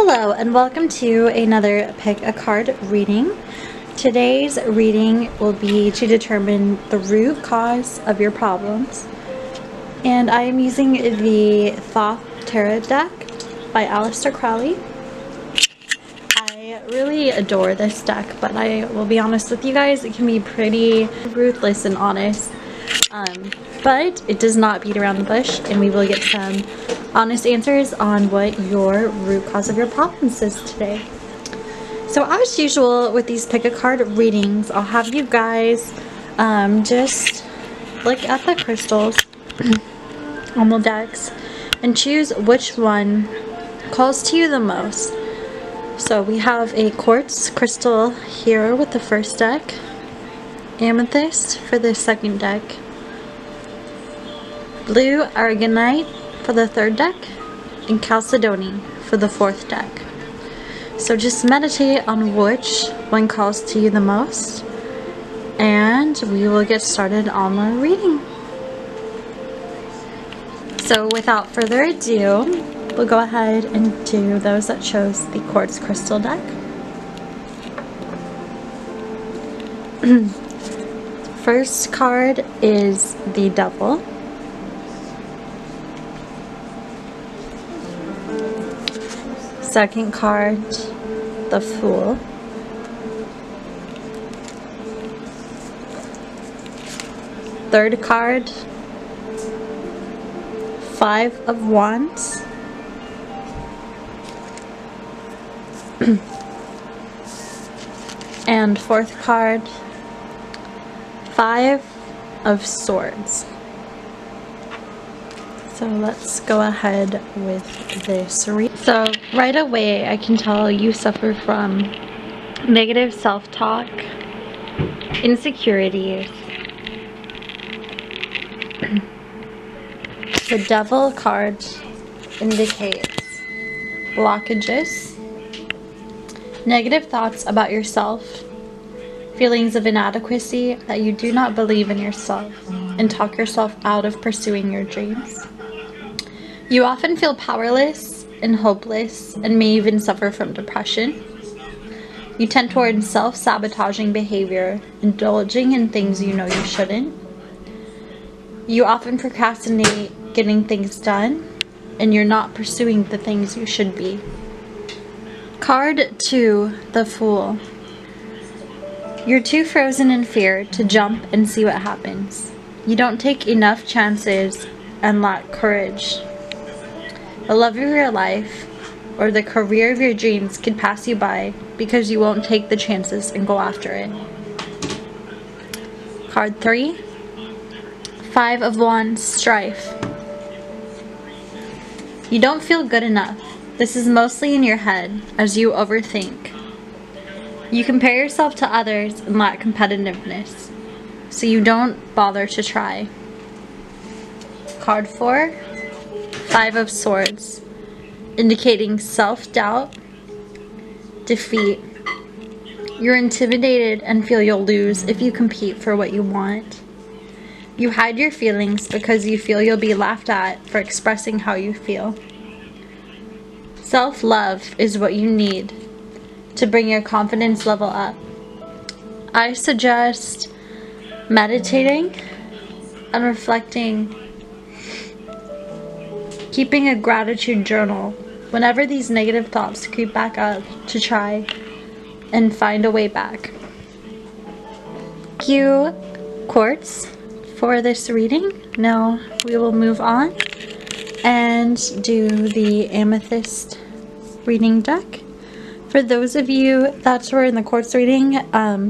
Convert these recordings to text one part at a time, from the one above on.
Hello and welcome to another pick a card reading. Today's reading will be to determine the root cause of your problems. And I am using the Thoth Tarot deck by Aleister Crowley. I really adore this deck, but I will be honest with you guys, it can be pretty ruthless and honest. But it does not beat around the bush, and we will get some honest answers on what your root cause of your problems is today. So as usual with these pick a card readings, I'll have you guys just look at the crystals on the decks and choose which one calls to you the most. So we have a quartz crystal here with the first deck, amethyst for the second deck, blue aragonite for the third deck, and Chalcedony for the fourth deck. So just meditate on which one calls to you the most, and we will get started on our reading. So without further ado, we'll go ahead and do those that chose the quartz crystal deck. First card is the Devil. Second card, the Fool. Third card, Five of Wands. And fourth card, Five of Swords. So let's go ahead with this read. So right away I can tell you suffer from negative self-talk, insecurities. The Devil card indicates blockages, negative thoughts about yourself, feelings of inadequacy, that you do not believe in yourself and talk yourself out of pursuing your dreams. You often feel powerless and hopeless and may even suffer from depression. You tend toward self-sabotaging behavior, indulging in things you know you shouldn't. You often procrastinate getting things done, and you're not pursuing the things you should be. Card 2, the Fool. You're too frozen in fear to jump and see what happens. You don't take enough chances and lack courage. The love of your life or the career of your dreams could pass you by because you won't take the chances and go after it. Card 3, Five of Wands, Strife. You don't feel good enough. This is mostly in your head as you overthink. You compare yourself to others and lack competitiveness, so you don't bother to try. Card 4, Five of Swords, indicating self-doubt, defeat. You're intimidated and feel you'll lose if you compete for what you want. You hide your feelings because you feel you'll be laughed at for expressing how you feel. Self-love is what you need to bring your confidence level up. I suggest meditating and reflecting, keeping a gratitude journal whenever these negative thoughts creep back up, to try and find a way back. Thank you, Quartz, for this reading. Now we will move on and do the Amethyst reading deck. For those of you that were in the Quartz reading,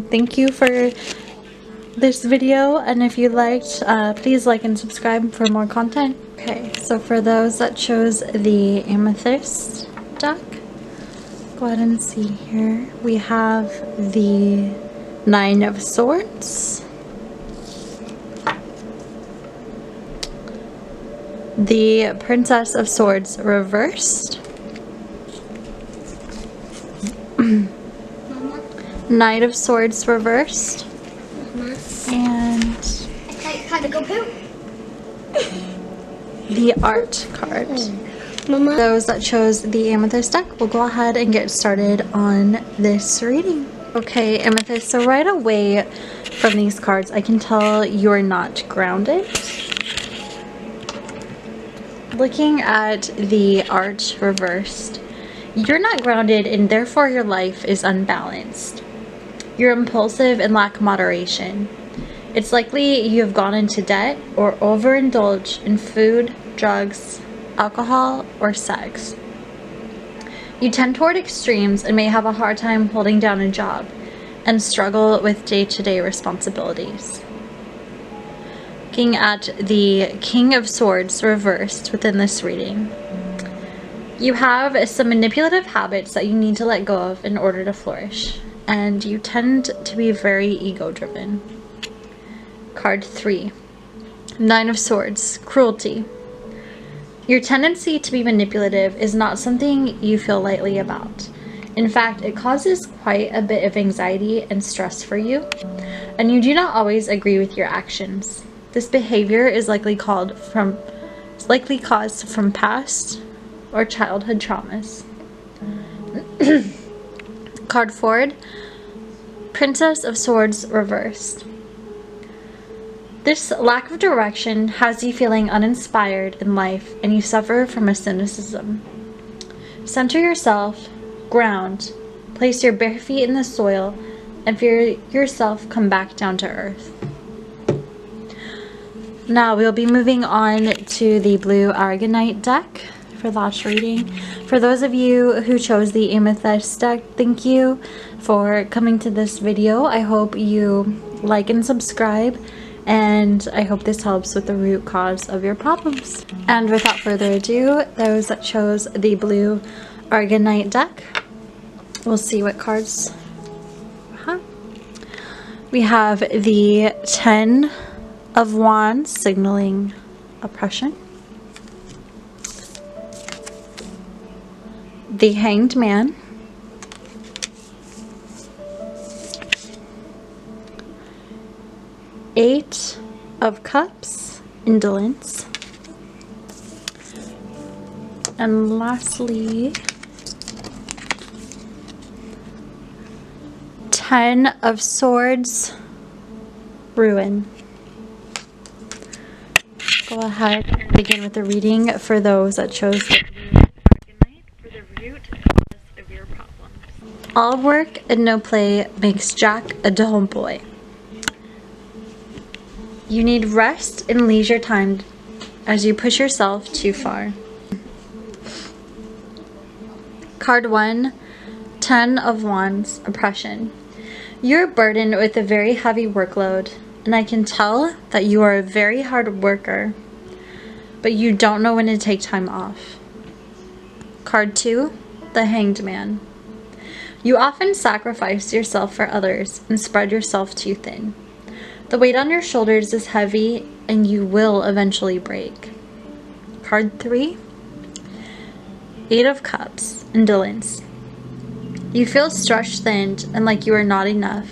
thank you for this video, and if you liked, please like and subscribe for more content. Okay, so for those that chose the Amethyst deck, go ahead and see here. We have the Nine of Swords, the Princess of Swords reversed, Knight of Swords reversed, and Hey, kind of go poo. the Art card. Mama. Those that chose the Amethyst deck, we'll go ahead and get started on this reading. Okay, Amethyst, so right away from these cards, I can tell you're not grounded. Looking at the Arch reversed, you're not grounded and therefore your life is unbalanced. You're impulsive and lack moderation. It's likely you have gone into debt or overindulged in food, drugs, alcohol, or sex. You tend toward extremes and may have a hard time holding down a job and struggle with day-to-day responsibilities. Looking at the King of Swords reversed within this reading, you have some manipulative habits that you need to let go of in order to flourish, and you tend to be very ego-driven. Card 3, Nine of Swords, Cruelty. Your tendency to be manipulative is not something you feel lightly about. In fact, it causes quite a bit of anxiety and stress for you, and you do not always agree with your actions. This behavior is likely caused from past or childhood traumas. Card 4, Princess of Swords reversed. This lack of direction has you feeling uninspired in life, and you suffer from a cynicism. Center yourself, ground, place your bare feet in the soil, and feel yourself come back down to earth. Now we'll be moving on to the blue Aragonite deck for last reading. For those of you who chose the Amethyst deck, thank you for coming to this video. I hope you like and subscribe, and I hope this helps with the root cause of your problems. And without further ado, those that chose the blue Argonite deck, we'll see what cards. We have the 10 of Wands, signaling oppression. The Hanged Man. Eight of Cups, indolence. And lastly, 10 of Swords, ruin. Go ahead and begin with the reading for those that chose the blue Argonite for the root cause of your problems. All work and no play makes Jack a dull boy. You need rest and leisure time as you push yourself too far. Card 1, 10 of Wands, oppression. You're burdened with a very heavy workload, and I can tell that you are a very hard worker, but you don't know when to take time off. Card 2, the Hanged Man. You often sacrifice yourself for others and spread yourself too thin. The weight on your shoulders is heavy, and you will eventually break. Card 3, Eight of Cups, indolence. You feel stretched thin and like you are not enough,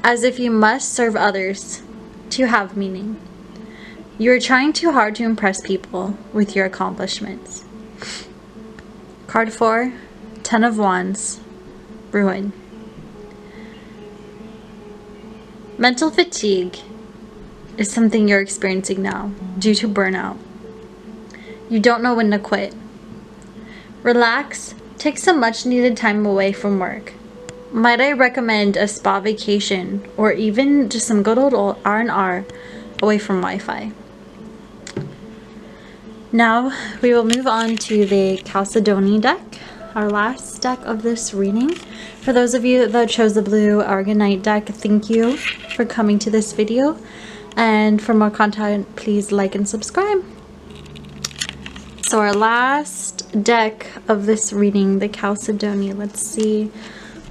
as if you must serve others to have meaning. You are trying too hard to impress people with your accomplishments. Card 4, 10 of Wands, ruin. Mental fatigue is something you're experiencing now due to burnout. You don't know when to quit. Relax, take some much needed time away from work. Might I recommend a spa vacation or even just some good old R&R away from Wi-Fi. Now we will move on to the Chalcedony deck, our last deck of this reading. For those of you that chose the blue Argonite deck, thank you for coming to this video. And for more content, please like and subscribe. So our last deck of this reading, the Chalcedony. Let's see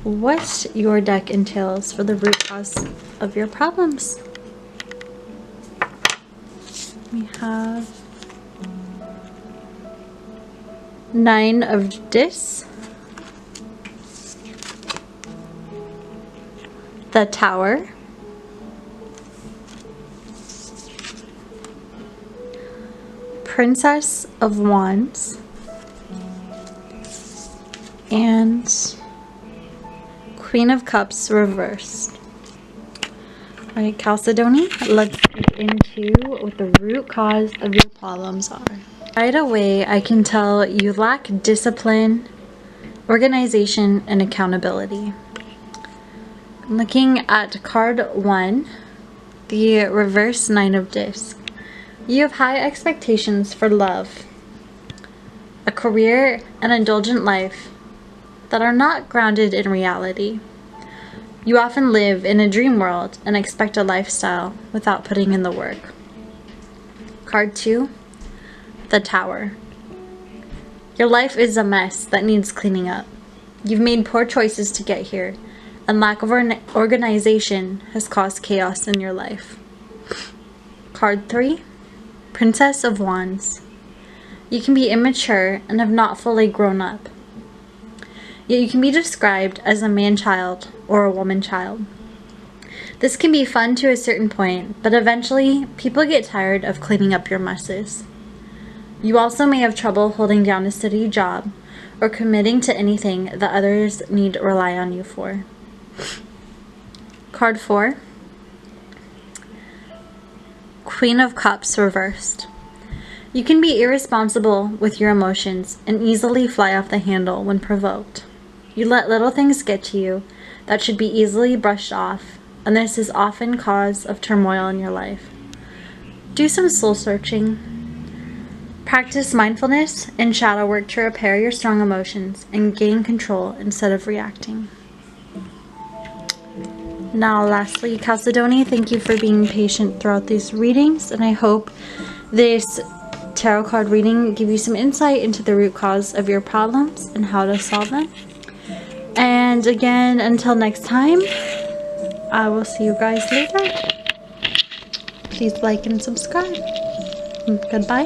what your deck entails for the root cause of your problems. We have 9 of Dis, the Tower, Princess of Wands, and Queen of Cups reversed. Alright, Chalcedony, let's get into what the root cause of your problems are. Right away, I can tell you lack discipline, organization, and accountability. Looking at card 1, the reverse Nine of Discs. You have high expectations for love, a career, and indulgent life that are not grounded in reality. You often live in a dream world and expect a lifestyle without putting in the work. Card 2, the Tower. Your life is a mess that needs cleaning up. You've made poor choices to get here, and lack of organization has caused chaos in your life. Card 3, Princess of Wands. You can be immature and have not fully grown up. Yet you can be described as a man-child or a woman-child. This can be fun to a certain point, but eventually people get tired of cleaning up your messes. You also may have trouble holding down a steady job or committing to anything that others need to rely on you for. Card 4, Queen of Cups reversed. You can be irresponsible with your emotions and easily fly off the handle when provoked. You let little things get to you that should be easily brushed off, and this is often cause of turmoil in your life. Do some soul searching. Practice mindfulness and shadow work to repair your strong emotions and gain control instead of reacting. Now lastly, Chalcedony, thank you for being patient throughout these readings, and I hope this tarot card reading give you some insight into the root cause of your problems and how to solve them. And again, until next time, I will see you guys later. Please like and subscribe. Goodbye.